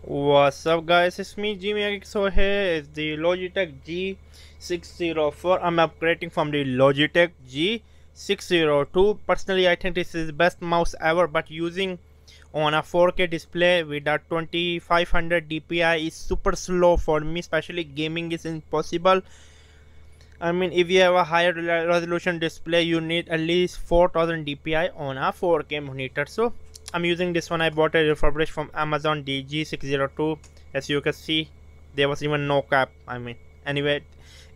What's up guys, it's me Jimmy. So here is the Logitech G604. I'm upgrading from the Logitech G602. Personally I think this is the best mouse ever, but using on a 4K display with a 2500 DPI is super slow for me, especially gaming is impossible. I mean, if you have a higher resolution display, you need at least 4000 DPI on a 4K monitor. So I'm using this one. I bought a refurbished from Amazon, the G602. As you can see, there was even no cap. I mean, anyway,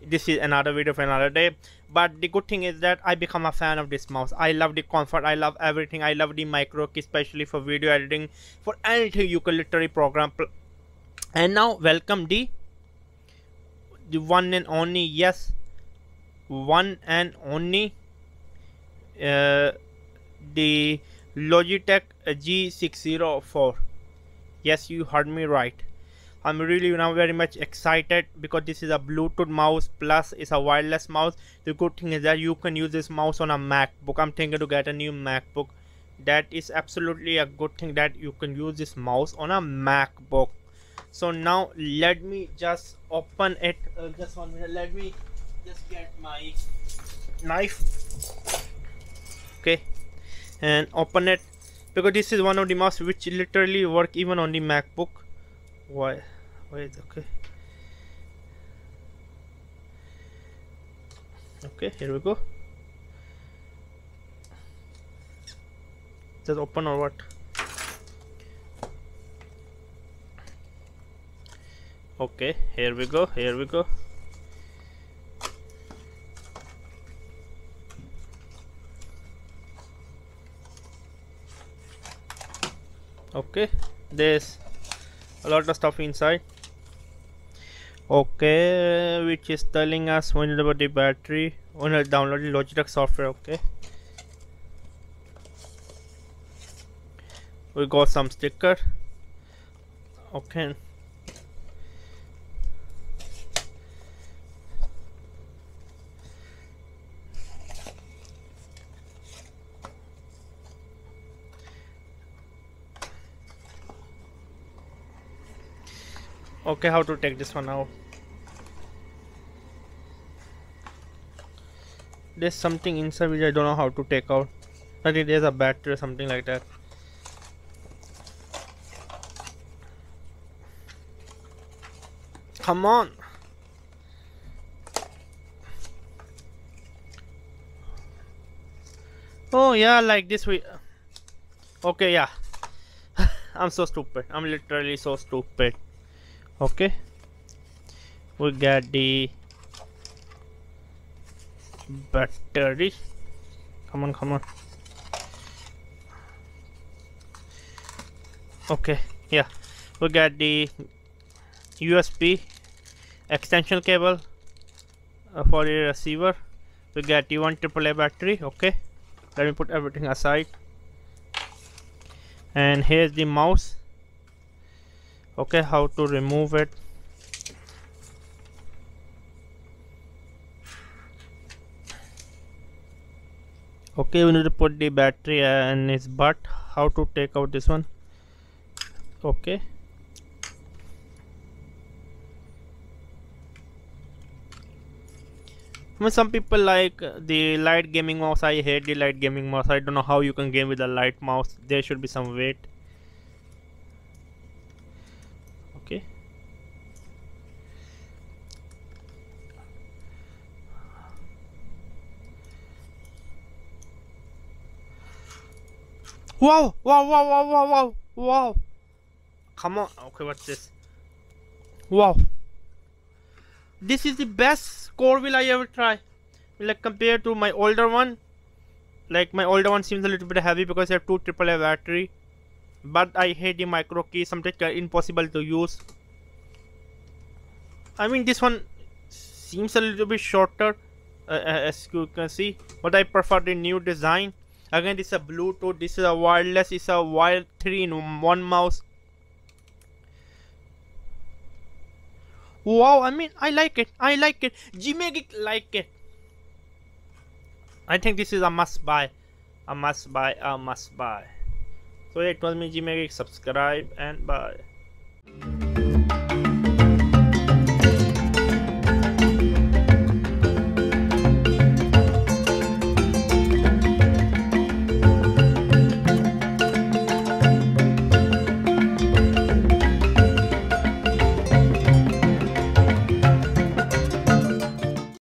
this is another video for another day. But the good thing is that I become a fan of this mouse. I love the comfort, I love everything. I love the micro key, especially for video editing, for anything you can literally program. And now welcome the one and only, yes, one and only, the Logitech G604. Yes, you heard me right. I'm really now very much excited because this is a Bluetooth mouse plus it's a wireless mouse. The good thing is that you can use this mouse on a MacBook. I'm thinking to get a new MacBook. That is absolutely a good thing that you can use this mouse on a MacBook. So now let me just open it. Just 1 minute. Let me just get my knife. Okay, and open it, because this is one of the mouse which literally work even on the MacBook. Why is okay, here we go. Just open or what? Okay, here we go. Okay, there's a lot of stuff inside. Okay, which is telling us when about the battery, when I download the Logitech software. Okay, we got some sticker. Okay, okay, how to take this one out? There's something inside which I don't know how to take out. I think there's a battery or something like that. Come on. Oh yeah, like this we. Okay, yeah. I'm so stupid. I'm literally so stupid. Okay, we got the battery. Come on. Okay, yeah, we got the USB extension cable for the receiver. We got the 1 AAA battery. Okay, let me put everything aside, and here's the mouse. Okay, how to remove it? Okay, we need to put the battery in its butt. How to take out this one? Okay, I mean, some people like the light gaming mouse. I hate the light gaming mouse. I don't know how you can game with a light mouse. There should be some weight. Okay, wow, come on. Okay, what's this? Wow, this is the best score wheel I ever try. Like compared to my older one, like my older one seems a little bit heavy because I have 2 AAA battery, but I hate the micro key. Sometimes impossible to use. I mean, this one seems a little bit shorter, as you can see, but I prefer the new design. Again, this is a Bluetooth, this is a wireless, it's a wired 3-in-1 mouse. Wow, I mean, I like it. Jimmy like it. I think this is a must buy. So it was me, Jimmy. Subscribe and bye.